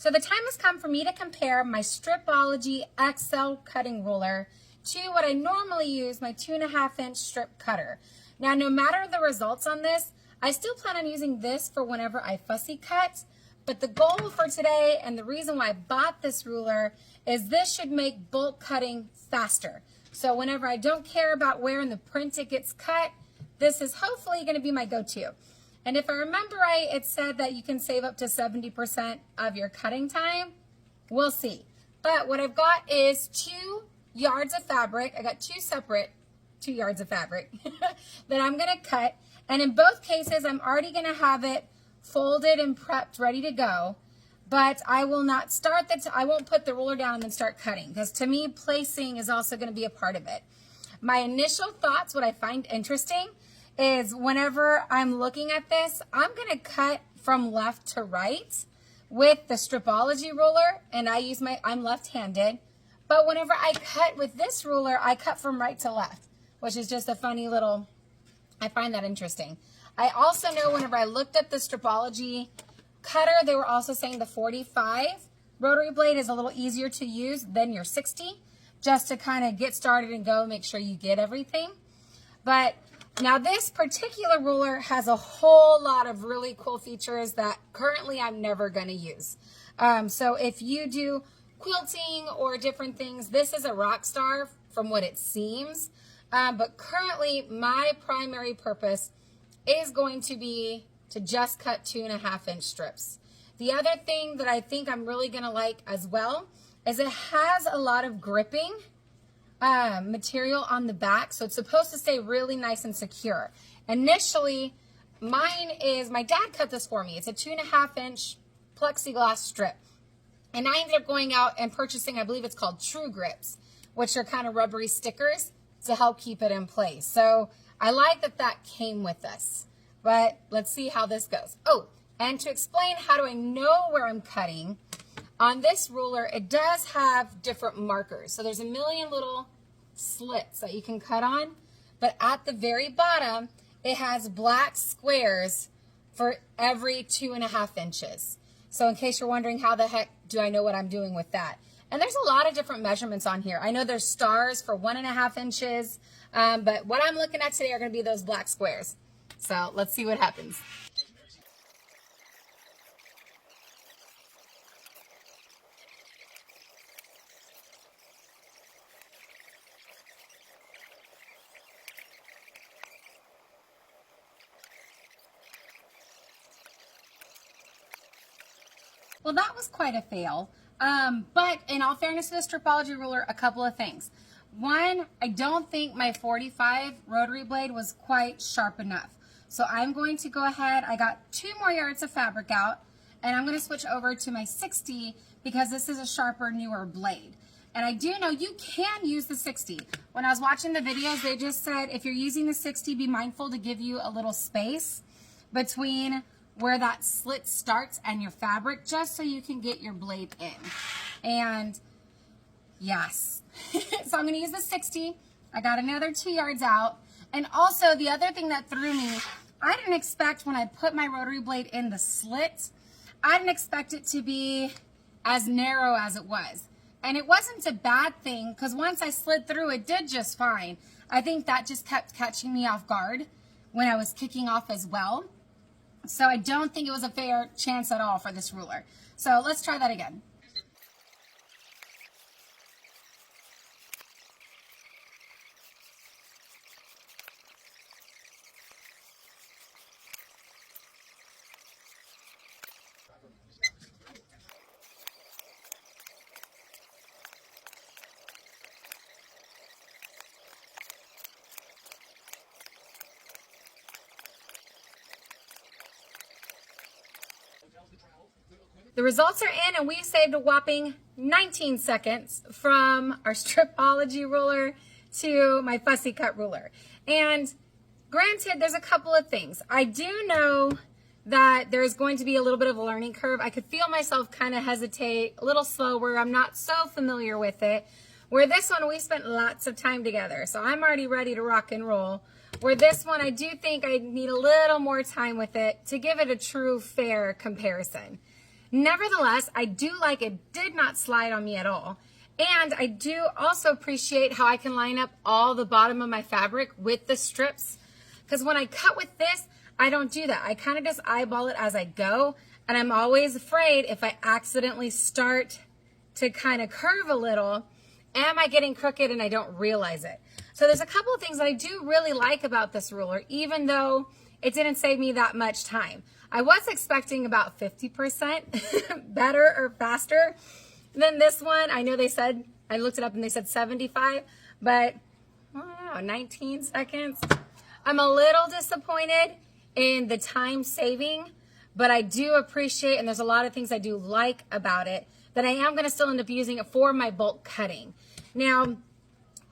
So the time has come for me to compare my Stripology XL cutting ruler to what I normally use, my 2.5-inch strip cutter. Now, no matter the results on this, I still plan on using this for whenever I fussy cut, but the goal for today and the reason why I bought this ruler is this should make bulk cutting faster. So whenever I don't care about where in the print it gets cut, this is hopefully going to be my go-to. And if I remember right, it said that you can save up to 70% of your cutting time. We'll see. But what I've got is 2 yards of fabric. I got 2 yards of fabric that I'm going to cut. And in both cases, I'm already going to have it folded and prepped, ready to go. But I will not start I won't put the ruler down and then start cutting, because to me, placing is also going to be a part of it. My initial thoughts, what I find interesting, is whenever I'm looking at this, I'm going to cut from left to right with the Stripology ruler, and I'm left-handed. But whenever I cut with this ruler, I cut from right to left, which is just a funny little, I find that interesting. I also know whenever I looked at the Stripology cutter, they were also saying the 45 rotary blade is a little easier to use than your 60, just to kind of get started and go, make sure you get everything. But now this particular ruler has a whole lot of really cool features that currently I'm never going to use. So if you do quilting or different things, this is a rock star from what it seems. But currently my primary purpose is going to be to just cut 2.5-inch strips. The other thing that I think I'm really going to like as well is it has a lot of gripping material on the back, so it's supposed to stay really nice and secure. Initially, my dad cut this for me. It's a 2.5-inch plexiglass strip. And I ended up going out and purchasing, I believe it's called True Grips, which are kind of rubbery stickers to help keep it in place. So I like that that came with this. But let's see how this goes. Oh, and to explain how do I know where I'm cutting, on this ruler, it does have different markers. So there's a million little slits that you can cut on. But at the very bottom, it has black squares for every 2.5 inches. So in case you're wondering how the heck do I know what I'm doing with that. And there's a lot of different measurements on here. I know there's stars for 1.5 inches. But what I'm looking at today are going to be those black squares. So let's see what happens. Well, that was quite a fail. But in all fairness to the Stripology ruler, a couple of things. One, I don't think my 45 rotary blade was quite sharp enough. So I'm going to go ahead, I got 2 more yards of fabric out, and I'm going to switch over to my 60 because this is a sharper, newer blade. And I do know you can use the 60. When I was watching the videos, they just said if you're using the 60, be mindful to give you a little space between where that slit starts and your fabric, just so you can get your blade in. And yes, so I'm going to use the 60. I got another 2 yards out. And also the other thing that threw me, I didn't expect when I put my rotary blade in the slit, I didn't expect it to be as narrow as it was. And it wasn't a bad thing, because once I slid through, it did just fine. I think that just kept catching me off guard when I was kicking off as well. So I don't think it was a fair chance at all for this ruler. So let's try that again. The results are in, and we saved a whopping 19 seconds from our Stripology ruler to my fussy cut ruler. And granted, there's a couple of things. I do know that there's going to be a little bit of a learning curve. I could feel myself kind of hesitate, a little slower. I'm not so familiar with it. Where this one, we spent lots of time together, so I'm already ready to rock and roll. Where this one, I do think I need a little more time with it to give it a true, fair comparison. Nevertheless, I do like it did not slide on me at all. And I do also appreciate how I can line up all the bottom of my fabric with the strips. Because when I cut with this, I don't do that. I kind of just eyeball it as I go. And I'm always afraid if I accidentally start to kind of curve a little, am I getting crooked and I don't realize it? So there's a couple of things that I do really like about this ruler, even though it didn't save me that much time. I was expecting about 50% better or faster than this one. I know they said, I looked it up and they said 75, but I don't know, 19 seconds. I'm a little disappointed in the time saving, but I do appreciate, and there's a lot of things I do like about it, that I am going to still end up using it for my bulk cutting. Now,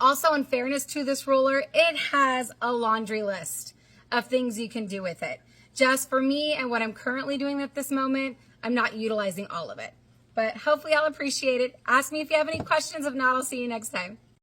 also in fairness to this ruler, it has a laundry list of things you can do with it. Just for me and what I'm currently doing at this moment, I'm not utilizing all of it. But hopefully I'll appreciate it. Ask me if you have any questions. If not, I'll see you next time.